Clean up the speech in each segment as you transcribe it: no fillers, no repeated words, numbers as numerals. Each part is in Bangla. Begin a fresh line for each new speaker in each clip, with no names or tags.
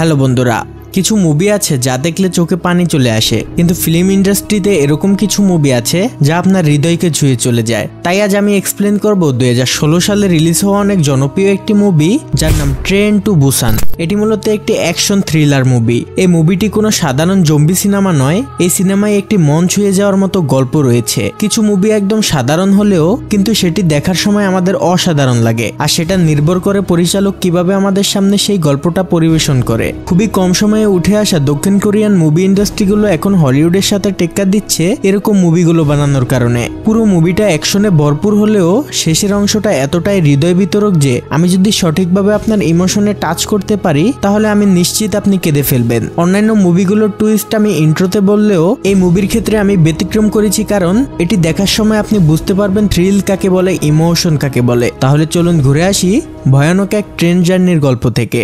হ্যালো বন্ধুরা, কিছু মুভি আছে যা দেখলে চোখে পানি চলে আসে, কিন্তু ফিল্ম ইন্ডাস্ট্রিতে এরকম কিছু মুভি আছে যা আপনার হৃদয়কে ছুঁয়ে চলে যায়। তাই আজ আমি এক্সপ্লেন করব 2016 সালে রিলিজ হওয়া অনেক জনপ্রিয় একটি মুভি যার নাম ট্রেন টু বুসান। এটি মূলত একটি অ্যাকশন থ্রিলার মুভি। এই মুভিটি কোনো সাধারণ জম্বি সিনেমা নয়, এই সিনেমায় একটি মন ছুঁয়ে যাওয়ার মতো গল্প রয়েছে। কিছু মুভি একদম সাধারণ হলেও কিন্তু সেটি দেখার সময় আমাদের অসাধারণ লাগে, আর সেটা নির্ভর করে পরিচালক কিভাবে আমাদের সামনে সেই গল্পটা পরিবেশন করে। খুবই কম সময়ে উঠে আসা দক্ষিণ কোরিয়ান মুভি ইন্ডাস্ট্রিগুলো এখন হলিউডের সাথে টেক্কা দিচ্ছে এরকম মুভিগুলো বানানোর কারণে। পুরো মুভিটা অ্যাকশনে ভরপুর হলেও শেষের অংশটা এতটাই হৃদয় বিতরক যে আমি যদি সঠিকভাবে আপনার ইমোশনে টাচ করতে পারি তাহলে আমি নিশ্চিত আপনি কেঁদে ফেলবেন। অন্যান্য মুভিগুলোর টুইস্ট আমি ইন্ট্রোতে বললেও এই মুভির ক্ষেত্রে আমি ব্যতিক্রম করেছি, কারণ এটি দেখার সময় আপনি বুঝতে পারবেন থ্রিল কাকে বলে, ইমোশন কাকে বলে। তাহলে চলুন ঘুরে আসি ভয়ানক এক ট্রেন জার্নির গল্প থেকে।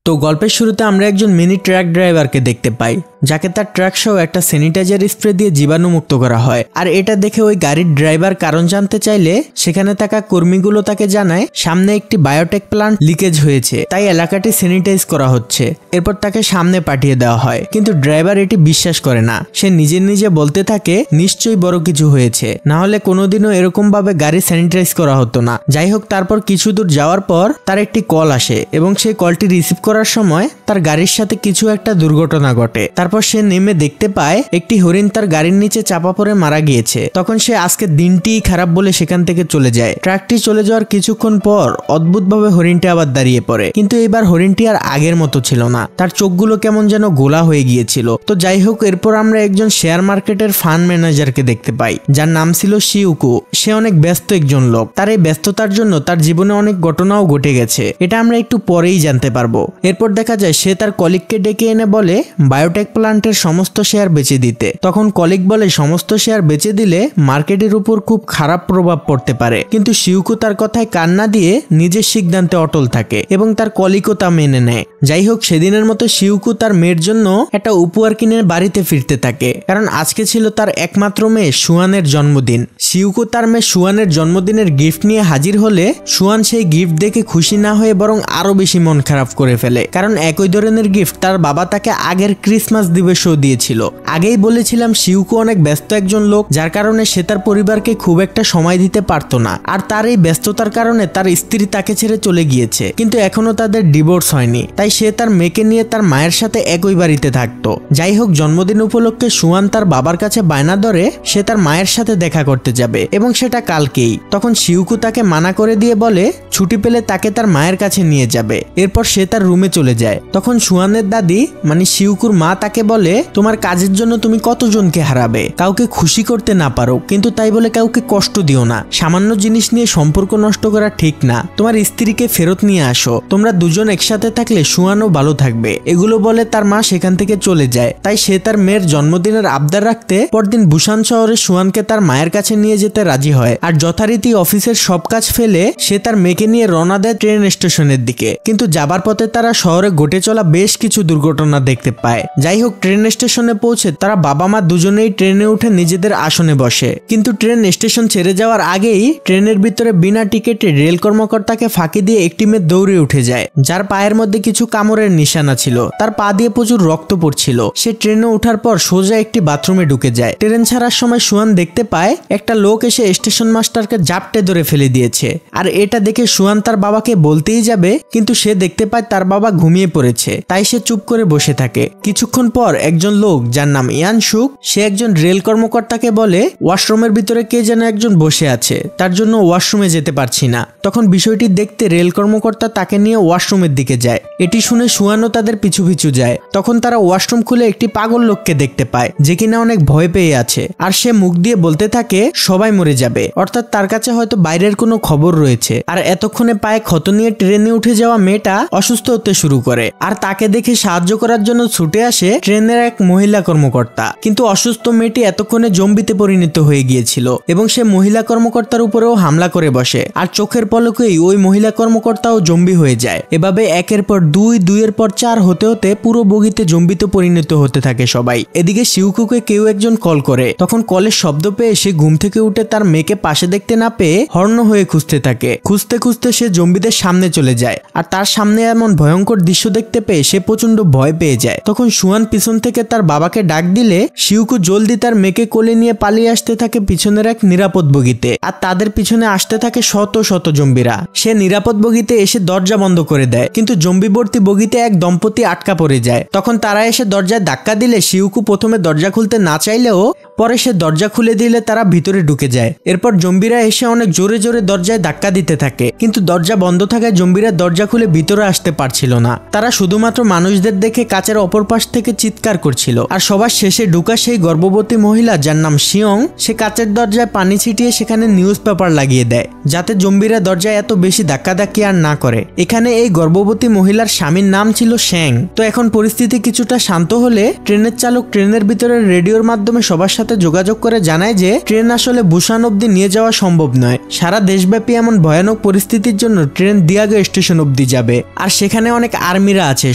তো গল্পের শুরুতে আমরা একজন মিনি ট্রাক ড্রাইভারকে দেখতে পাই, যাকে তার ট্রাক সহ একটা স্যানিটাইজার স্প্রে দিয়ে জীবাণুমুক্ত করা হয়। আর এটা দেখে ওই গাড়ির ড্রাইভার কারণ জানতে চাইলে সেখানে থাকা কর্মীগুলো তাকে জানায় সামনে একটি বায়োটেক প্লান্ট লিকেজ হয়েছে, তাই এলাকাটি স্যানিটাইজ করা হচ্ছে। এরপর তাকে সামনে পাঠিয়ে দেওয়া হয়, কিন্তু ড্রাইভার এটি বিশ্বাস করে না। সে নিজে নিজে বলতে থাকে নিশ্চয়ই বড় কিছু হয়েছে, না হলে কোনোদিনও এরকম ভাবে গাড়ি স্যানিটাইজ করা হতো না। যাই হোক, তারপর কিছু দূর যাওয়ার পর তার একটি কল আসে এবং সেই কলটি রিসিভ করার সময় তার গাড়ির সাথে কিছু একটা দুর্ঘটনা ঘটে। তারপর সে নেমে দেখতে পায় একটি হরিণ তার গাড়ির নিচে চাপা পড়ে মারা গিয়েছে। তখন সে আজকে দিনটিই খারাপ বলে সেখান থেকে চলে যায়। ট্রাকটি চলে যাওয়ার কিছুক্ষণ পর অদ্ভুতভাবে হরিণটি আবার দাঁড়িয়ে পড়ে, কিন্তু এবার হরিণটি আর আগের মতো ছিল না। তার চোখগুলো কেমন যেন গোলা হয়ে গিয়েছিল। তো যাই হোক, এরপর আমরা একজন শেয়ার মার্কেটের ফান্ড ম্যানেজারকে দেখতে পাই, যার নাম ছিল শিউকো। সে অনেক ব্যস্ত একজন লোক। তার এই ব্যস্ততার জন্য তার জীবনে অনেক ঘটনাও ঘটে গেছে, এটা আমরা একটু পরেই জানতে পারবো। এরপর দেখা যায় সে তার কলিগকে ডেকে এনে বলে বায়োটেক প্লান্টের সমস্ত শেয়ার বেচে দিতে। তখন কলিগ বলে সমস্ত শেয়ার বেচে দিলে মার্কেটের উপর খুব খারাপ প্রভাব পড়তে পারে, কিন্তু শিউকো তার কথায় কান না দিয়ে নিজের সিদ্ধান্তে অটল থাকে এবং তার কলিগও তা মেনে নেয়। যাই হোক, সেদিনের মতো শিউকো তার মেয়ের জন্য একটা উপহার কিনে বাড়িতে ফিরতে থাকে, কারণ আজকে ছিল তার একমাত্র মেয়ে সুয়ানের জন্মদিন। শিউকো তার মেয়ে সুয়ানের জন্মদিনের গিফট নিয়ে হাজির হলে সুয়ান সেই গিফট দেখে খুশি না হয়ে বরং আরো বেশি মন খারাপ করে ফেলে, কারণ একই ধরনের গিফট তার বাবা তাকে আগের ক্রিসমাস দিবসেও দিয়েছিল। আগেই বলেছিলাম শিউকো অনেক ব্যস্ত একজন লোক, যার কারণে সে তার পরিবারকে খুব একটা সময় দিতে পারতো না। আর তার এই ব্যস্ততার কারণে তার স্ত্রী তাকে ছেড়ে চলে গিয়েছে, কিন্তু এখনো তাদের ডিভোর্স হয়নি। তাই সে তার মেয়েকে নিয়ে তার মায়ের সাথে একই বাড়িতে থাকতো। যাই হোক, জন্মদিন উপলক্ষে সুয়ান তার বাবার কাছে বায়না ধরে সে তার মায়ের সাথে দেখা করতে যাবে, এবং সেটা কালকেই। তখন শিউকো তাকে মানা করে দিয়ে বলে ছুটি পেলে তাকে তার মায়ের কাছে নিয়ে যাবে। এরপর সে তার রুমে চলে যায়। তখন সুয়ানের দাদি মানে শিউকুর মা তাকে বলে তোমার কাজের জন্য তুমি কতজনকে হারাবে, কাউকে খুশি করতে না পারো, কিন্তু তাই বলে কাউকে কষ্ট দিও না। সামান্য জিনিস নিয়ে সম্পর্ক নষ্ট করা ঠিক না। তোমার স্ত্রীকে ফেরত নিয়ে আসো, তোমরা দুজন একসাথে থাকলে সুয়ানও ভালো থাকবে। এগুলো বলে তার মা সেখান থেকে চলে যায়। তাই সে তার মেয়ের জন্মদিনের আবদার রাখতে পরদিন বুসান শহরে সুয়ানকে তার মায়ের কাছে নিয়ে যেতে রাজি হয়। আর যথারীতি অফিসের সব কাজ ফেলে সে তার মেয়েকে নিয়ে রওনা দেয় ট্রেন স্টেশনের দিকে। কিন্তু যাবার পথে তারা শহরে ঘটে চলা বেশ কিছু দুর্ঘটনা দেখতে পায়। যাই হোক, ট্রেন স্টেশনে পৌঁছে তারা বাবা মা দুজনেই ট্রেনে উঠে নিজেদের আসনে বসে, কিন্তু ট্রেন স্টেশন ছেড়ে যাওয়ার আগেই ট্রেনের ভিতরে বিনা টিকেটে রেল কর্মকর্তাকে ফাঁকি দিয়ে একটি মেয়ে দৌড়ে উঠে যায়, যার পায়ের মধ্যে কিছু কামড়ের নিশানা ছিল। তার পা দিয়ে প্রচুর রক্ত পড়ছিল। সে ট্রেনে ওঠার পর সোজা একটি বাথরুমে ঢুকে যায়। ট্রেন ছাড়ার সময় সুয়ান দেখতে পায় একটা লোক এসে স্টেশন মাস্টারকে জাপটে ধরে ফেলে দিয়েছে। আর এটা দেখে সুয়ান তার বাবাকে বলতেই যাবে, কিন্তু সে দেখতে পায় তার বাবা ঘুমিয়ে পড়েছে। তাই সে চুপ করে বসে থাকে। কিছুক্ষণ পর একজন লোক যার নাম ইয়ান সুক, সে একজন রেল কর্মকর্তাকে বলে ওয়াশরুমের ভিতরে কে যেন একজন বসে আছে, তার জন্য ওয়াশরুমে যেতে পারছি না। তখন বিষয়টি দেখতে রেল কর্মকর্তা তাকে নিয়ে ওয়াশরুমের দিকে যায়। এটি শুনে সুয়ানও তাদের পিছু পিছু যায়। তখন তারা ওয়াশরুম খুলে একটি পাগল লোককে দেখতে পায়, যে কিনা অনেক ভয় পেয়ে আছে। আর সে মুখ দিয়ে বলতে থাকে সবাই মরে যাবে, অর্থাৎ তার কাছে হয়তো বাইরের কোনো খবর রয়েছে। আর এতক্ষণে পায়ে ক্ষত নিয়ে ট্রেনে উঠে যাওয়া মেয়েটা অসুস্থ হতে শুরু করে আর তাকে দেখে সাহায্য করার জন্য ছুটে আসে ট্রেনের এক মহিলা কর্মকর্তা। কিন্তু অসুস্থ মেয়েটি এতক্ষণে জম্বিতে পরিণত হয়ে গিয়েছিল এবং সে মহিলা কর্মকর্তার উপরেও হামলা করে বসে আর চোখের পলকেই ওই মহিলা কর্মকর্তাও জম্বি হয়ে যায়। এভাবে একের পর দুই, দুইয়ের পর চার হতে হতে পুরো বগিতে জম্বিতে পরিণত হতে থাকে সবাই। এদিকে শিউকুকে কেউ একজন কল করে, তখন কলের শব্দ পেয়ে সে ঘুম থেকে উঠে তার মেয়েকে পাশে দেখতে না পেয়ে হর্ন হয়ে খুঁজতে থাকে। খুঁজতে খুঁজতে সে জম্বিদের সামনে চলে যায় আর তার সামনে এমন ভয়ঙ্কর দৃশ্য দেখতে পেয়ে সে প্রচন্ড ভয় পেয়ে যায়। তখন সুয়ান পিছন থেকে তার বাবাকে ডাক দিলে শিউকু জলদি তার মেয়েকে কোলে নিয়ে পালিয়ে আসতে থাকে পিছনের এক নিরাপদ বগিতে আর তাদের পিছনে আসতে থাকে শত শত জম্বিরা। সে নিরাপদ বগিতে এসে দরজা বন্ধ করে দেয়, কিন্তু জম্বিবর্তী বগিতে এক দম্পতি আটকা পড়ে যায়। তখন তারা এসে দরজায় ধাক্কা দিলে শিউকু প্রথমে দরজা খুলতে না চাইলেও পরে সে দরজা খুলে দিলে তারা ভিতরে ঢুকে যায়। এরপর জম্বিরা এসে অনেক জোরে জোরে দরজায় ধাক্কা দিতে থাকে, কিন্তু দরজা বন্ধ থাকায় জম্বিরা দরজা খুলে ভিতরে আসতে পারছিল না। তারা শুধুমাত্র মানুষদের দেখে কাচের অপর পাশ থেকে চিৎকার করছিল। আর সবার শেষে ঢুকা সেই গর্ভবতী মহিলা যার নাম শিয়ং, সে কাচের দরজায় পানি ছিটিয়ে সেখানে নিউজ পেপার লাগিয়ে দেয় যাতে জম্বিরা দরজায় এত বেশি ধাক্কাধাক্কি আর না করে। এখানে এই গর্ভবতী মহিলার স্বামীর নাম ছিল শ্যাং। তো এখন পরিস্থিতি কিছুটা শান্ত হলে ট্রেনের চালক ট্রেনের ভিতরে রেডিওর মাধ্যমে সবার সাথে যোগাযোগ করে জানায় যে ট্রেন আসলে বুসান অব্দি নিয়ে যাওয়া সম্ভব নয়। সারা দেশব্যাপী এমন ভয়ানক পরিস্থিতির জন্য ট্রেন দিয়াগো স্টেশন অব্দি যাবে আর সেখানে অনেক আর্মিরা আছে,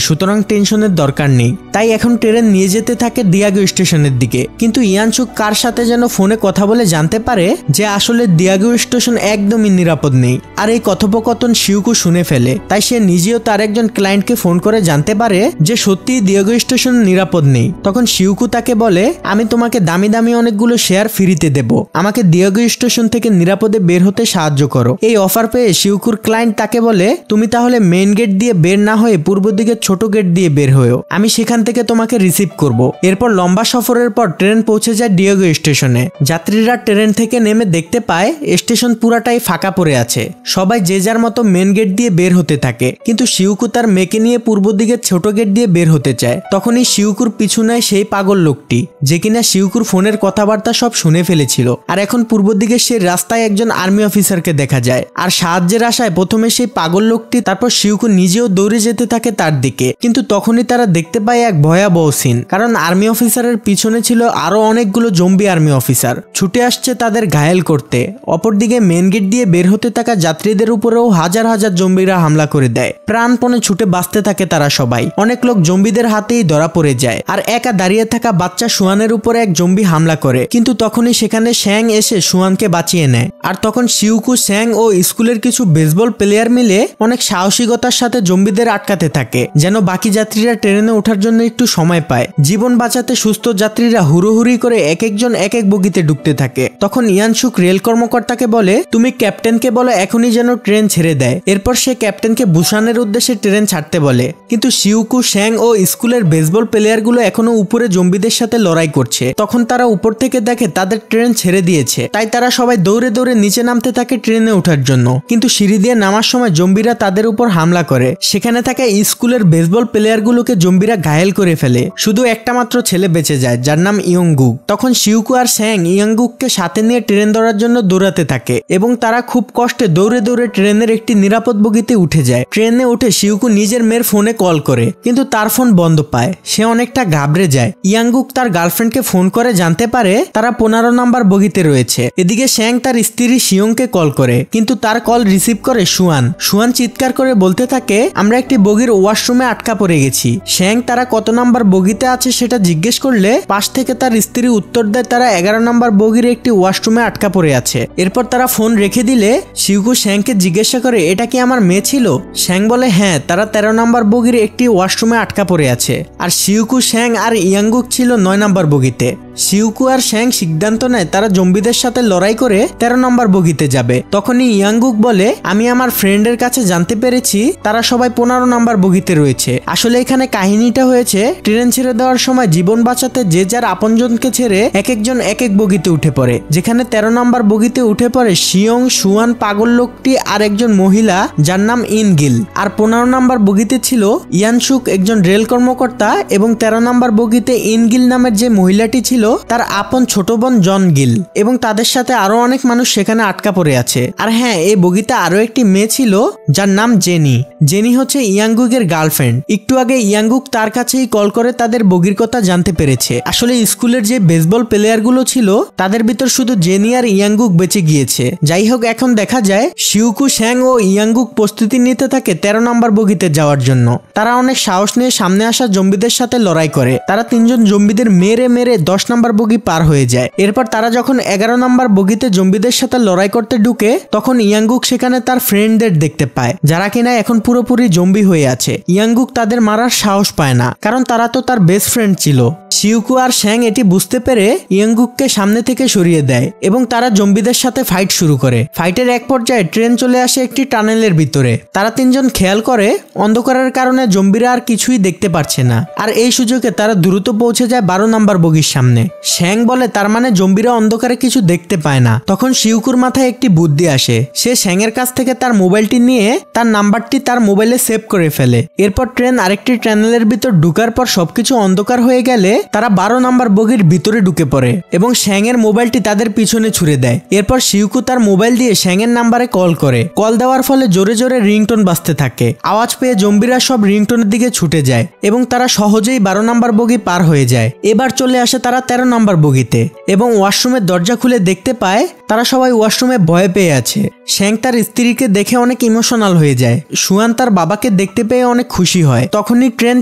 সুতরাং টেনশনের দরকার নেই। তাই এখন ট্রেন নিয়ে যেতে থাকে দিয়াগো স্টেশনের দিকে। কিন্তু ইয়ানসুক কার সাথে যেন ফোনে কথা বলে জানতে পারে যে আসলে দিয়াগো স্টেশন একদমই নিরাপদ নেই। আর এই কথোপকথন শিউকু শুনে ফেলে, তাই সে নিজেও তার একজন ক্লায়েন্টকে ফোন করে জানতে পারে যে সত্যি দিয়াগো স্টেশন নিরাপদ নেই। তখন শিউকু তাকে বলে, আমি তোমাকে দামি দামি অনেকগুলো শেয়ার ফ্রিতে দেব, আমাকে দিয়াগো স্টেশন থেকে নিরাপদে বের হতে সাহায্য করো। এই অফার পেয়ে শিউকুর ক্লায়েন্ট তাকে বলে, তুমি তাহলে মেইন গেট দিয়ে বের না হয়ে পূর্ব দিকে ছোট গেট দিয়ে বের হয়েও, আমি সেখান থেকে তোমাকে রিসিভ করব। এরপর লম্বা সফরের পর ট্রেন পৌঁছে যায় দিয়াগো স্টেশনে। যাত্রীরা ট্রেন থেকে নেমে দেখতে পায় স্টেশন পুরাটাই ফাঁকা পড়ে আছে। সবাই যে যার মতো মেন গেট দিয়ে বের হতে থাকে, কিন্তু শিউকু তার মেয়েকে নিয়ে পূর্ব দিকে ছোট গেট দিয়ে বের হতে চায়। তখনই শিউকুর পিছু নেয় সেই পাগল লোকটি যে কিনা শিউকুর ফোনের কথাবার্তা সব শুনে ফেলেছিল। আর এখন পূর্ব দিকে সে রাস্তায় একজন আর্মি অফিসারকে দেখা যায় আর সাহায্যের আশায় প্রথমে সেই পাগল লোকটি, তারপর শিউকু নিজেও দৌড়ে যেতে থাকে তার দিকে। কিন্তু তখনই তারা দেখতে পায় এক ভয়াবহ সিন, কারণ আর্মি অফিসারের পিছনে ছিল আরো অনেকগুলো জম্বি আর্মি অফিসার ছুটে আসছে তাদের ঘায়েল করতে। অপরদিকে মেন গেট দিয়ে বের হতে থাকা যাত্রীদের উপরেও হাজার হাজার জম্বিরা হামলা করে দেয়। প্রাণপণে ছুটে বাঁচতে থাকে তারা সবাই। অনেক লোক জম্বিদের হাতেই ধরা পড়ে যায় আর একা দাঁড়িয়ে থাকা বাচ্চা সুয়ানের উপরে এক জম্বি হামলা করে, কিন্তু তখনই সেখানে শ্যাং এসে সুয়ানকে বাঁচিয়ে নেয়। আর তখন শিউকু, শ্যাং ও স্কুলের কিছু বেসবল প্লেয়ার মিলে অনেক সাহসিকতার সাথে জম্বিদের আটকাতে থাকে, যেন বাকি যাত্রীরা ট্রেনে ওঠার জন্য একটু সময় পায়। জীবন বাঁচাতে সুস্থ যাত্রীরা হুড়োহুড়ি করে এক একজন এক এক বগিতে ঢুকতে থাকে। তখন ইয়ানসুক রেল কর্মকর্তাকে বলে, তুমি ক্যাপ্টেনকে বলো এখনই যেন ট্রেন ছেড়ে দেয়। এরপর সে ক্যাপ্টেনকে বুসানের উদ্দেশ্যে ট্রেন ছাড়তে বলে, কিন্তু শিউকু, শ্যাং ও স্কুলের বেসবল প্লেয়ারগুলো এখনো উপরে জম্বিদের সাথে লড়াই করছে। তখন তারা উপর থেকে দেখে তাদের ট্রেন ছেড়ে দিয়েছে, তাই তারা সবাই দৌড়ে দৌড়ে নিচে নামতে থাকে ট্রেনে ওঠার জন্য। কিন্তু সিঁড়ি দিয়ে নামার সময় জম্বিরা তাদের উপর হামলা করে। সেখানে থাকা স্কুলের বেসবল প্লেয়ারগুলোকে জম্বিরা ঘায়েল করে ফেলে। শুধু একটা মাত্র ছেলে বেঁচে যায় যার নাম ইয়ংগুক। তখন শিউকু আর শ্যাং ইয়ংগুককে সাথে নিয়ে ট্রেন ধরার জন্য দৌড়াতে থাকে এবং তারা খুব কষ্টে দৌড়ে দৌড়ে ট্রেনের একটি নিরাপদ বগিতে উঠে যায়। ট্রেনে উঠে শিউকু নিজের মেয়ের ফোনে কল করে, কিন্তু তার ফোন বন্ধ পায়। সে অনেকটা ঘাবড়ে যায়। ইয়াংগুক তার গার্লফ্রেন্ডকে ফোন করে জানতে পারে তারা 15 নম্বর বগিতে রয়েছে। এদিকে শ্যাং তার স্ত্রী শিয়ংকে কল করে, কিন্তু তার কল রিসিভ করে সুয়ান। সুয়ান চিৎকার করে বলতে থাকে, আমরা একটি বগির ওয়াশরুমে আটকা পড়ে গেছি। শ্যাং তারা কত নাম্বার বগিতে আছে সেটা জিজ্ঞেস করলে পাশ থেকে তার স্ত্রী উত্তর দেয় তারা 11 নম্বর বগির একটি ওয়াশরুমে আটকা পড়ে আছে। এরপর তারা ফোন রেখে দিলে শিউকু শ্যাংকে জিজ্ঞাসা করে, এটা কি আমার মেয়ে ছিল? শ্যাং বলে, হ্যাঁ, তারা 13 নম্বর বগির একটি ওয়াশরুমে আটকা পড়ে আছে। আর শিউকু, শ্যাং আর ইয়াংগুক ছিল 9 নম্বর বগিতে। শিউকু আর শ্যাং সিদ্ধান্ত নেয় তারা জম্বিদের সাথে লড়াই করে 13 নম্বর বগিতে যাবে। তখনই ইয়াংগুক বলে, আমি আমার ফ্রেন্ডের কাছে জানতে পেরেছি তারা সবাই 15 নম্বর বগিতে রয়েছে। আসলে এখানে কাহিনীটা হয়েছে, ট্রেন ছেড়ে দেওয়ার সময় জীবন বাঁচাতে যে যার আপনজনকে ছেড়ে এক একজন এক এক বগিতে উঠে পড়ে। যেখানে 13 নম্বর বগিতে উঠে পড়ে শিয়ং, সুয়ান, পাগল লোকটি আর একজন মহিলা যার নাম ইনগিল। আর 15 নম্বর বগিতে ছিল ইয়ানসুক, একজন রেল কর্মকর্তা, এবং 13 নম্বর বগিতে ইনগিল নামের যে মহিলাটি ছিল তার আপন ছোট বোন জন গিল এবং তাদের সাথে আরো অনেক মানুষ সেখানে আটকা পড়ে আছে। আর হ্যাঁ, এই বগিতে আরো একটি মেয়ে ছিল যার নাম জেনি। জেনি হচ্ছে ইয়াংগুকের গার্লফ্রেন্ড। একটু আগে ইয়াংগুক তার কাছেই কল করে তাদের বগির কথা জানতে পেরেছে। আসলে স্কুলের যে বেসবল প্লেয়ার গুলো ছিল তাদের ভিতর শুধু জেনি আর ইয়াংগুক বেঁচে গিয়েছে। যাই হোক, এখন দেখা যায় শিউকু, শ্যাং ও ইয়াংগুক প্রস্তুতি নিতে থাকে 13 নম্বর বগিতে যাওয়ার জন্য। তারা অনেক সাহস নিয়ে সামনে আসা জম্বিদের সাথে লড়াই করে। তারা তিনজন জম্বিদের মেরে মেরে 10 নম্বর বগি পার হয়ে যায়। এরপর তারা যখন 11 নম্বর বগিতে জম্বিদের সাথে লড়াই করতে ঢুকে তখন ইয়াংগুক সেখানে তার ফ্রেন্ডদের দেখতে পায় যারা কিনা এখন পুরোপুরি জম্বি হয়ে আছে। ইয়াংগুক তাদের মারার সাহস পায় না, কারণ তারা তো তার বেস্ট ফ্রেন্ড ছিল। শিউকু আর শ্যাং এটি বুঝতে পেরে ইয়াংগুককে সামনে থেকে সরিয়ে দেয় এবং তারা জম্বিদের সাথে ফাইট শুরু করে। ফাইটের এক পর্যায়ে ট্রেন চলে আসে একটি টানেলের ভিতরে। তারা তিনজন খেয়াল করে অন্ধকারের কারণে জম্বিরা আর কিছুই দেখতে পারছে না। আর এই সুযোগে তারা দ্রুত পৌঁছে যায় 12 নম্বর বগির সামনে। শ্যাং বলে তার মানে জম্বিরা অন্ধকারে কিছু দেখতে পায় না। তখন শিউকুর মাথায় একটি বুদ্ধি আসে। সে শ্যাংয়ের কাছ থেকে তার মোবাইলটি নিয়ে তার নাম্বারটি তার মোবাইলে সেভ করে ফেলে। এরপর ট্রেন আরেকটি টানেলের ভিতর ঢুকার পর সবকিছু অন্ধকার হয়ে গেলে তারা 12 নম্বর বগির ভিতরে ঢুকে পড়ে এবং শ্যাংয়ের মোবাইলটি তাদের পিছনে ছুড়ে দেয়। এরপর শিউকু তার মোবাইল দিয়ে শ্যাংয়ের নাম্বারে কল করে। কল দেওয়ার ফলে জোরে জোরে রিংটোন বাজতে থাকে। আওয়াজ পেয়ে জম্বিরা সব রিংটোনের দিকে ছুটে যায় এবং তারা সহজেই 12 নম্বর বগি পার হয়ে যায়। এবার চলে আসে তারা 13 নম্বর বগিতে এবং ওয়াশরুমের দরজা খুলে দেখতে পায় তারা সবাই ওয়াশরুমে ভয় পেয়ে আছে। শ্যাং তার স্ত্রীকে দেখে অনেক ইমোশনাল হয়ে যায়। সুয়ান তার বাবাকে দেখতে পেয়ে অনেক খুশি হয়। তখনই ট্রেন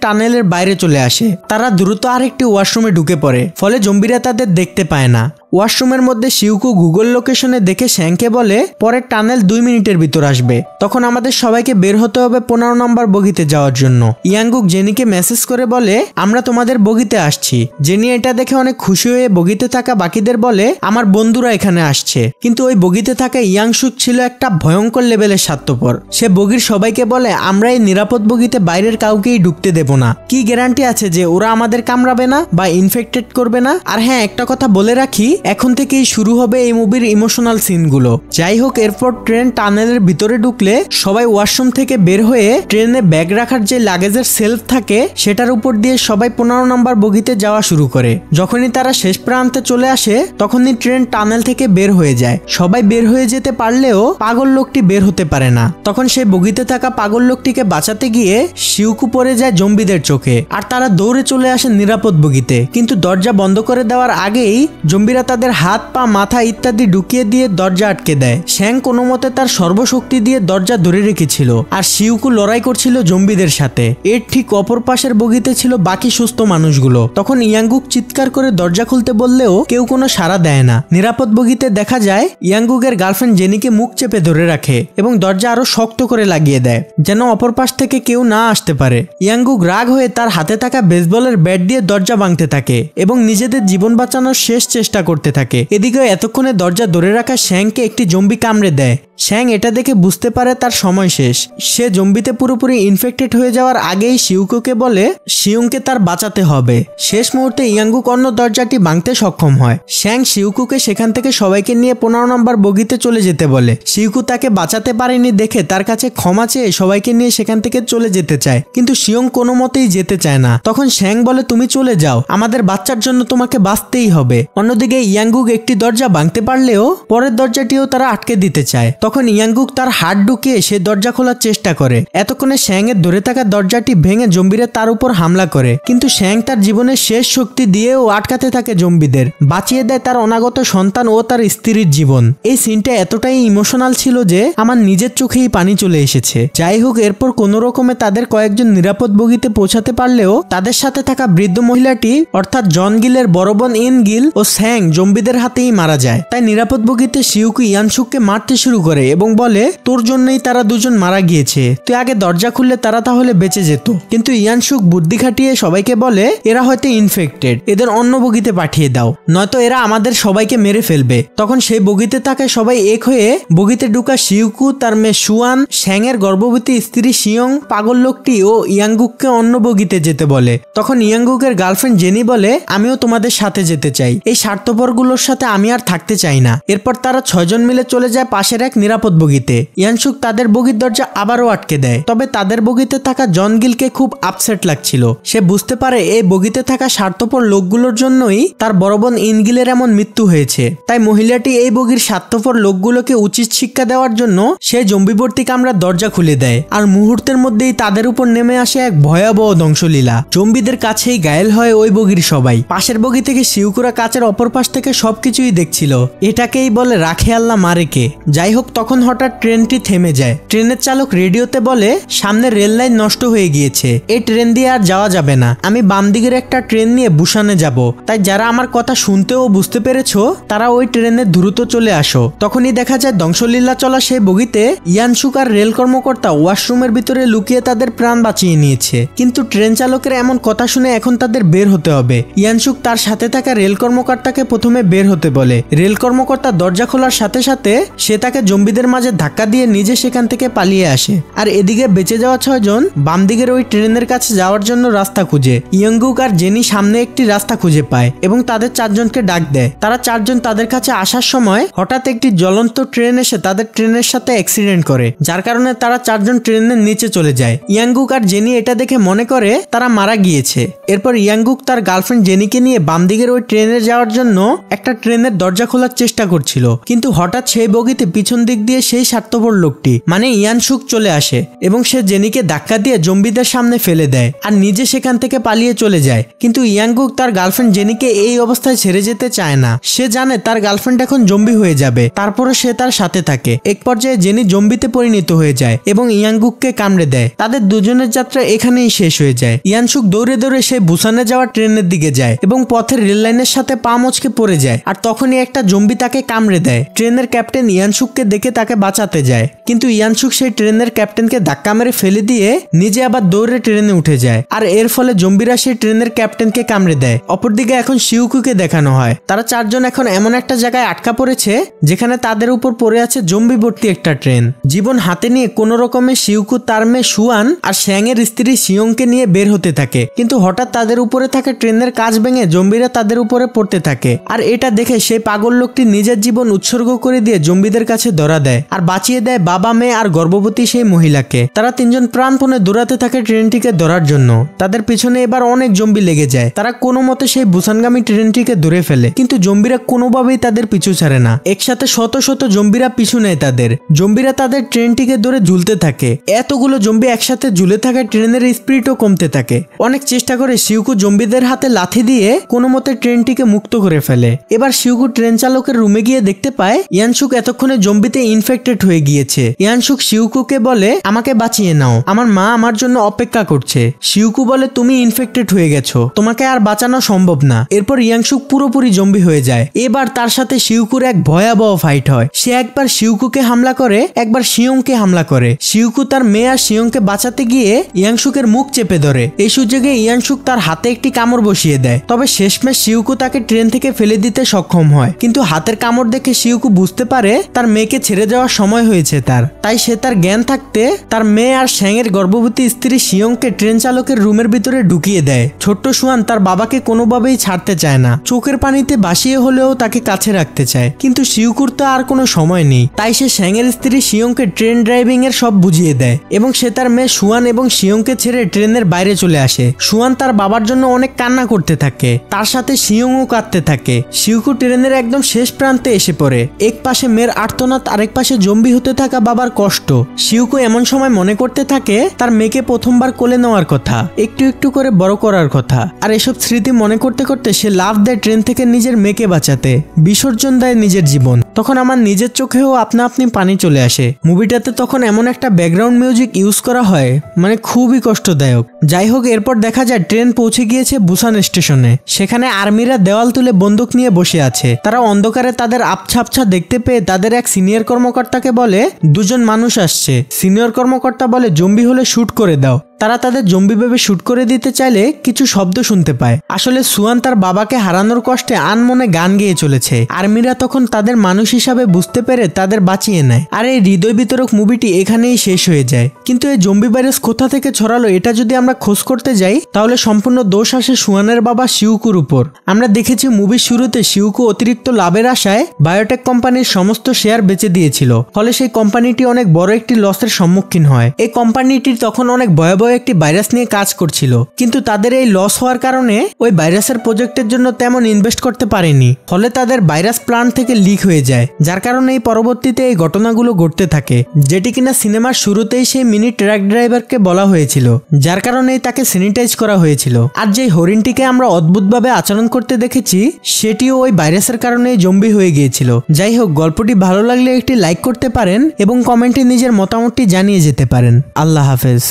টানেলের বাইরে চলে আসে। তারা দ্রুত আরেকটি ওয়াশরুমে ঢুকে পড়ে, ফলে জম্বিরা তাদের দেখতে পায় না। ওয়াশরুমের মধ্যে শিউকু গুগল লোকেশনে দেখে শ্যাংকে বলে পরের টানেল 2 মিনিটের ভিতর আসবে। তখন আমাদের সবাইকে বের হতে হবে 15 নম্বর বগিতে যাওয়ার জন্য। ইয়াংগুক জেনিকে মেসেজ করে বলে আমরা তোমাদের বগিতে আসছি। জেনি এটা দেখে অনেক খুশি হয়ে বগিতে থাকা বাকিদের বলে আমার বন্ধুরা এখানে আসছে। কিন্তু ওই বগিতে থাকা ইয়াংশুক ছিল একটা ভয়ঙ্কর লেভেলের স্বার্থপর। সে বগির সবাইকে বলে আমরা এই নিরাপদ বগিতে বাইরের কাউকেই ঢুকতে দেব না। কি গ্যারান্টি আছে যে ওরা আমাদের কামড়াবে না বা ইনফেক্টেড করবে না? আর হ্যাঁ, একটা কথা বলে রাখি, এখন থেকেই শুরু হবে এই মুভির ইমোশনাল সিনগুলো। যাই হোক, এরপর ট্রেন টানেলের ভিতরে ঢুকলে সবাই ওয়াশরুম থেকে বের হয়ে ট্রেনে ব্যাগ রাখার যে লাগেজের সেলফ থাকে সেটার উপর দিয়ে সবাই 15 নম্বর বগিতে যাওয়া শুরু করে। যখনই তারা শেষ প্রান্তে চলে আসে তখনই ট্রেন টানেল থেকে বের হয়ে যায়। সবাই বের হয়ে যেতে পারলেও পাগল লোকটি বের হতে পারে না। তখন সেই বগিতে থাকা পাগল লোকটিকে বাঁচাতে গিয়ে শিউকু পড়ে যায় জম্বিদের চোখে আর তারা দৌড়ে চলে আসে নিরাপদ বগিতে। কিন্তু দরজা বন্ধ করে দেওয়ার আগেই জম্বিরা তাদের হাত, পা, মাথা ইত্যাদি ঢুকিয়ে দিয়ে দরজা আটকে দেয়। শ্যাং কোনো মতে তার সর্বশক্তি দিয়ে দরজা ধরে রেখেছিল আর শিউকু লড়াই করছিল জম্বিদের সাথে। এর ঠিক অপর পাশের বগিতে ছিল বাকি সুস্থ মানুষগুলো। তখন ইয়াংগুক চিৎকার করে দরজা খুলতে বললেও কেউ কোনো সাড়া দেয় না। নিরাপদ বগিতে দেখা যায় ইয়াংগুকের গার্লফ্রেন্ড জেনিকে মুখ চেপে ধরে রাখে এবং দরজা আরো শক্ত করে লাগিয়ে দেয় যেন অপর পাশ থেকে কেউ না আসতে পারে। ইয়াংগুক রাগ হয়ে তার হাতে থাকা বেসবলের ব্যাট দিয়ে দরজা ভাঙতে থাকে এবং নিজেদের জীবন বাঁচানোর শেষ চেষ্টা করতে থাকে। এদিকে এতক্ষণে দরজা ধরে রাখা শ্যাংকে একটি জম্বি কামড়ে দেয়। শ্যাং এটা দেখে বুঝতে পারে তার সময় শেষ। সে জম্বিতে পুরোপুরি ইনফেক্টেড হয়ে যাওয়ার আগেই শিউকুকে বলে শিউংকে তার বাঁচাতে হবে। শেষ মুহূর্তে ইয়াংগুক অন্য দরজাটি ভাঙতে সক্ষম হয়। শ্যাং শিউকুকে সেখান থেকে সবাইকে নিয়ে 15 নম্বর বগিতে চলে যেতে বলে। শিউকু তাকে বাঁচাতে পারেনি দেখে তার কাছে ক্ষমা চেয়ে সবাইকে নিয়ে সেখান থেকে চলে যেতে চায়, কিন্তু শিউং কোনো মতেই যেতে চায় না। তখন শ্যাং বলে তুমি চলে যাও, আমাদের বাচ্চার জন্য তোমাকে বাঁচতেই হবে। অন্যদিকে ইয়াংগুক একটি দরজা ভাঙতে পারলেও পরের দরজাটিও তারা আটকে দিতে চায়। তখন ইয়াংগুক তার হাত ঢুকিয়ে সে দরজা খোলার চেষ্টা করে। এতক্ষণে শ্যাং এর ধরে থাকা দরজাটি ভেঙে জম্বিরা তার উপর হামলা করে, কিন্তু শ্যাং তার জীবনের শেষ শক্তি দিয়েও আটকাতে থাকে জম্বিদের, বাঁচিয়ে দেয় তার অনাগত সন্তান ও তার স্ত্রীর জীবন। এই সিনটা এতটাই ইমোশনাল ছিল যে আমার নিজের চোখেই পানি চলে এসেছে। যাই হোক, এরপর কোনো রকমে তাদের কয়েকজন নিরাপদ বগিতে পৌঁছাতে পারলেও তাদের সাথে থাকা বৃদ্ধ মহিলাটি অর্থাৎ জন গিলের বড় বোন ইন গিল ও শ্যাং জম্বিদের হাতেই মারা যায়। তাই নিরাপদ বগিতে শিউকু ইয়ানশুককে মারতে শুরু করে এবং বলে তোর জন্যই তারা দুজন মারা গিয়েছে, তুই আগে দরজা খুললে তারা তাহলে বেঁচে যেত। কিন্তু ইয়ানশুক বুদ্ধি খাটিয়ে সবাইকে বলে এরা হয়তো ইনফেক্টেড, এদের অন্য বগিতে পাঠিয়ে দাও, নয়তো এরা আমাদের সবাইকে মেরে ফেলবে। তখন সেই বগিতে থাকে সবাই এক হয়ে বগিতে ঢুকা শিউকু, তার মেয়ে সুয়ান, শ্যাং এর গর্ভবতী স্ত্রী শিয়ং, পাগল লোকটি ও ইয়াংগুককে অন্য বগিতে যেতে বলে। তখন ইয়াংগুকের গার্লফ্রেন্ড জেনি বলে আমিও তোমাদের সাথে যেতে চাই। এই স্বার্থপর স্বার্থপরগুলোর সাথে আমি আর থাকতে চাই না। এরপর তারা 6 জন মিলে চলে যায় পাশের এক নিরাপদ বগিতে। ইয়ানসুক তাদের বগির দরজা আবারও আটকে দেয়। তবে তাদের বগিতে থাকা জন গিলকে খুব আপসেট লাগছিল। সে বুঝতে পারে এই বগিতে থাকা স্বার্থপর লোকগুলোর জন্যই তার বড় বোন ইনগিলের এমন মৃত্যু হয়েছে। তাই মহিলাটি এই বগির স্বার্থপর লোকগুলোকে উচিত শিক্ষা দেওয়ার জন্য সে জম্বিবর্তী কামরার দরজা খুলে দেয়। আর মুহূর্তের মধ্যেই তাদের উপর নেমে আসে এক ভয়াবহ ধ্বংসলীলা। জম্বিদের কাছেই ঘায়েল হয় ওই বগির সবাই। পাশের বগি থেকে শিউকুরা কাচের অপর পাশ থেকে সবকিছুই দেখছিল। এটাকেই বলে রাখে আল্লাহ মারেকে। যাই হোক, তখন হঠাৎ ট্রেনটি থেমে যায়। ট্রেনের চালক রেডিওতে বলে সামনে রেল লাইন নষ্ট হয়ে গিয়েছে, এই ট্রেন দিয়ে আর যাওয়া যাবে না। আমি বাম দিকের একটা ট্রেন নিয়ে বুসানে যাব। তাই যারা আমার কথা শুনতেও বুঝতে পেরেছো তারা ওই ট্রেনে দ্রুত চলে আসো। তখনই দেখা যায় ধ্বংসলীলা চলা সেই বগিতে ইয়ানসুক আর রেল কর্মকর্তা ওয়াশরুমের ভিতরে লুকিয়ে তাদের প্রাণ বাঁচিয়ে নিয়েছে। কিন্তু ট্রেন চালকের এমন কথা শুনে এখন তাদের বের হতে হবে। ইয়ানসুক তার সাথে থাকা রেল কর্মকর্তাকে প্রথমে বের হতে বলে। রেল কর্মকর্তা দরজা খোলার সাথে সাথে সে তাকে জম্বিদের মাঝে ধাক্কা দিয়ে নিজে সেখান থেকে পালিয়ে আসে। আর এদিকে বেঁচে যাওয়া 6 জন বাম দিকের ওই ট্রেনের কাছে যাওয়ার জন্য রাস্তা খুঁজে। ইয়ংগুক আর জেনি সামনে একটি রাস্তা খুঁজে পায় এবং তাদের 4 জনকে ডাক দেয়। তারা 4 জন তাদের কাছে আসার সময় হঠাৎ একটি জ্বলন্ত ট্রেন এসে তাদের ট্রেনের সাথে অ্যাক্সিডেন্ট করে, যার কারণে তারা 4 জন ট্রেনের নিচে চলে যায়। ইয়াংগুক আর জেনি এটা দেখে মনে করে তারা মারা গিয়েছে। এরপর ইয়াংগুক তার গার্লফ্রেন্ড জেনিকে নিয়ে বাম দিকের ওই ট্রেনে যাওয়ার জন্য একটা ট্রেনের দরজা খোলার চেষ্টা করছিল। কিন্তু হঠাৎ সেই বগিতে পিছন দিক দিয়ে সেই স্বার্থপর লোকটি মানে ইয়ানসুক চলে আসে এবং সে জেনিকে ধাক্কা দিয়ে জম্বিদের সামনে ফেলে দেয় আর নিজে সেখান থেকে পালিয়ে চলে যায়। কিন্তু ইয়াংগুক তার গার্লফ্রেন্ড জেনিকে এই অবস্থায় ছেড়ে যেতে চায় না। সে জানে তার গার্লফ্রেন্ড এখন জম্বি হয়ে যাবে, তারপরে সে তার সাথে থাকে। এক পর্যায়ে জেনি জম্বিতে পরিণত হয়ে যায় এবং ইয়াংগুককে কামড়ে দেয়। তাদের দুজনের যাত্রা এখানেই শেষ হয়ে যায়। ইয়ানসুক দৌড়ে দৌড়ে সেই বুসানে যাওয়া ট্রেনের দিকে যায় এবং পথের রেল লাইনের সাথে পা মচকে পড়ে যায়। আর তখনই একটা জম্বি তাকে কামড়ে দেয়। ট্রেনের ক্যাপ্টেন ইয়ানসুককে দেখে তাকে বাঁচাতে যায়, কিন্তু ইয়ানসুক সেই ট্রেনের ক্যাপ্টেনকে ধাক্কা মেরে ফেলে দিয়ে নিজে আবার দৌড়ে ট্রেনে উঠে যায়। আর এর ফলে জম্বিরা সেই ট্রেনের ক্যাপ্টেনকে কামড়ে দেয়। অপরদিকে এখন শিউকুকে দেখানো হয়। তারা 4 জন এখন এমন একটা জায়গায় আটকা পড়েছে যেখানে তাদের উপর পড়ে আছে জম্বি ভর্তি একটা ট্রেন। জীবন হাতে নিয়ে কোন রকমে শিউকু তার মেয়ে সুয়ান আর শ্যাং এর স্ত্রী শিয়ংকে নিয়ে বের হতে থাকে। কিন্তু হঠাৎ তাদের উপরে থাকা ট্রেনের কাঁচ ভেঙে জম্বিরা তাদের উপরে পড়তে থাকে। আর এটা দেখে সেই পাগল লোকটি নিজের জীবন উৎসর্গ করে দিয়ে জম্বিদের কাছে ধরা দেয় আর বাঁচিয়ে দেয় বাবা, মেয়ে আর গর্ভবতী সেই মহিলাকে। তারা 3 জন প্রাণপণে দৌড়াতে থাকে ট্রেনটিকে ধরার জন্য। তাদের পিছনে এবার অনেক জম্বি লেগে যায়। তারা কোনো মতে সেই বুসানগামী ট্রেনটিকে ধরে ফেলে, কিন্তু জম্বিরা কোনোভাবেই তাদের পিছু ছাড়ে না। একসাথে শত শত জম্বিরা পিছু নেয় তাদের। জম্বিরা তাদের ট্রেনটিকে ধরে ঝুলতে থাকে। এতগুলো জম্বি একসাথে ঝুলে থাকা ট্রেনের স্পিডও কমতে থাকে। অনেক চেষ্টা করে শিউকু জম্বিদের হাতে লাথি দিয়ে কোনো মতে ট্রেনটিকে মুক্ত করে ফেলে। এবার শিউকু ট্রেন চালকের রুমে গিয়ে দেখতে পায় ইয়ানসুক এতক্ষণে জম্বিতে ইনফেক্টেড হয়ে গিয়েছে। ইয়ানসুক শিউকুকে বলে আমাকে বাঁচিয়ে নাও, আমার মা আমার জন্য অপেক্ষা করছে। শিউকু বলে তুমি ইনফেক্টেড হয়ে গেছো, তোমাকে আর বাঁচানো সম্ভব না। এরপর ইয়ানসুক পুরোপুরি জম্বি হয়ে যায়। এবার তার সাথে শিউকুর এক ভয়াবহ ফাইট হয়। সে একবার শিউকুকে হামলা করে, একবার শিয়ংকে হামলা করে। শিউকু তার মেয়ে আর শিয়ংকে বাঁচাতে গিয়ে ইয়ানসুকের মুখ চেপে ধরে। এই সুযোগে ইয়ানসুক তার হাতে একটি কামড় বসিয়ে দেয়। তবে শেষমেশ শিউকু তাকে ট্রেন থেকে ফেলে দিতে সক্ষম হয়। কিন্তু হাতের কামড় দেখে শিউকু বুঝতে পারে তার মেয়েকে ছেড়ে যাওয়ার সময় হয়েছে তার। তাই সে তার জ্ঞান থাকতে তার মেয়ে আর শ্যাংয়ের গর্ভবতী স্ত্রী শিয়ংকে ট্রেন চালকের রুমের ভিতরে ঢুকিয়ে দেয়। ছোট্ট সুয়ান তার বাবাকে কোনোভাবেই ছাড়তে চায় না। চোখের পানিতে ভাসিয়ে হলেও তাকে কাছে রাখতে চায়, কিন্তু শিউকুর তো আর কোনো সময় নেই। তাই সে শ্যাংয়ের স্ত্রী শিয়ংকে ট্রেন ড্রাইভিং এর সব বুঝিয়ে দেয় এবং সে তার মেয়ে সুয়ান এবং শিয়ংকে ছেড়ে ট্রেনের বাইরে চলে আসে। সুয়ান তার বাবার জন্য অনেক কান্না করতে থাকে, তার সাথে শিয়ংও কাঁদতে থাকে। শিউকু ট্রেনের একদম শেষ প্রান্তে এসে পড়ে। এক পাশে মেয়ের আর্তনাদ, আরেক পাশে জম্বি হতে থাকা বাবার কষ্ট। শিউকু এমন সময় মনে করতে থাকে তার মেয়েকে প্রথমবার কোলে নেওয়ার কথা, একটু একটু করে বড় করার কথা। আর এসব স্মৃতি মনে করতে করতে সে লাফ দেয় ট্রেন থেকে নিজের মেয়েকে বাঁচাতে, বিসর্জন দেয় নিজের জীবন। তখন আমার নিজের চোখেও আপনা আপনি পানি চলে আসে। মুভিটাতে তখন এমন একটা ব্যাকগ্রাউন্ড মিউজিক ইউজ করা হয়, মানে খুবই কষ্টদায়ক। যাই হোক, এরপর দেখা যায় ট্রেন পৌঁছে গিয়েছে বুসান স্টেশনে। সেখানে আর্মিরা দেওয়াল তুলে বন্দুক নিয়ে বসে আছে। তারা অন্ধকারে তাদের আবছা আবছা দেখতে পেয়ে তাদের এক সিনিয়র কর্মকর্তাকে বলে 2 জন মানুষ আসছে। সিনিয়র কর্মকর্তা বলে জম্বি হলে শুট করে দাও। তারা তাদের জম্বি ভেবে শুট করে দিতে চাইলে কিছু শব্দ শুনতে পায়। আসলে সুয়ান তার বাবাকে হারানোর কষ্টে আনমনে গান গেয়ে চলেছে। আর্মিরা তখন তাদের মানুষ হিসাবে বুঝতে পেরে তাদের বাঁচিয়ে নেয়। আর এই হৃদয় বিতরক মুভিটি এখানেই শেষ হয়ে যায়। কিন্তু এই জম্বি ভাইরাস কোথা থেকে ছড়ালো এটা যদি আমরা খোঁজ করতে যাই তাহলে সম্পূর্ণ দোষ আসে সুয়ানের বাবা শিউকুর উপর। আমরা দেখেছি মুভির শুরুতে শিউকু অতিরিক্ত লাভের আশায় বায়োটেক কোম্পানির সমস্ত শেয়ার বেচে দিয়েছিল, ফলে সেই কোম্পানিটি অনেক বড় একটি লসের সম্মুখীন হয়। এই কোম্পানিটি তখন অনেক ভয়াবহ একটি ভাইরাস নিয়ে কাজ করছিল, কিন্তু তাদের এই লস হওয়ার কারণে ওই ভাইরাসের প্রজেক্টের জন্য তেমন ইনভেস্ট করতে পারেনি, ফলে তাদের ভাইরাস প্ল্যান্ট থেকে লিক হয়ে যায়, যার কারণে এই পরবর্তীতে এই ঘটনাগুলো ঘটতে থাকে, যেটি কিনা সিনেমার শুরুতেই সেই মিনি ট্রাক ড্রাইভারকে বলা হয়েছিল, যার কারণেই তাকে স্যানিটাইজ করা হয়েছিল। আর যেই হরিণটিকে আমরা অদ্ভুতভাবে আচরণ করতে দেখেছি সেটিও ওই ভাইরাসের কারণে জম্বি হয়ে গিয়েছিল। যাই হোক, গল্পটি ভালো লাগলে একটি লাইক করতে পারেন এবং কমেন্টে নিজের মতামতটি জানিয়ে যেতে পারেন। আল্লাহ হাফেজ।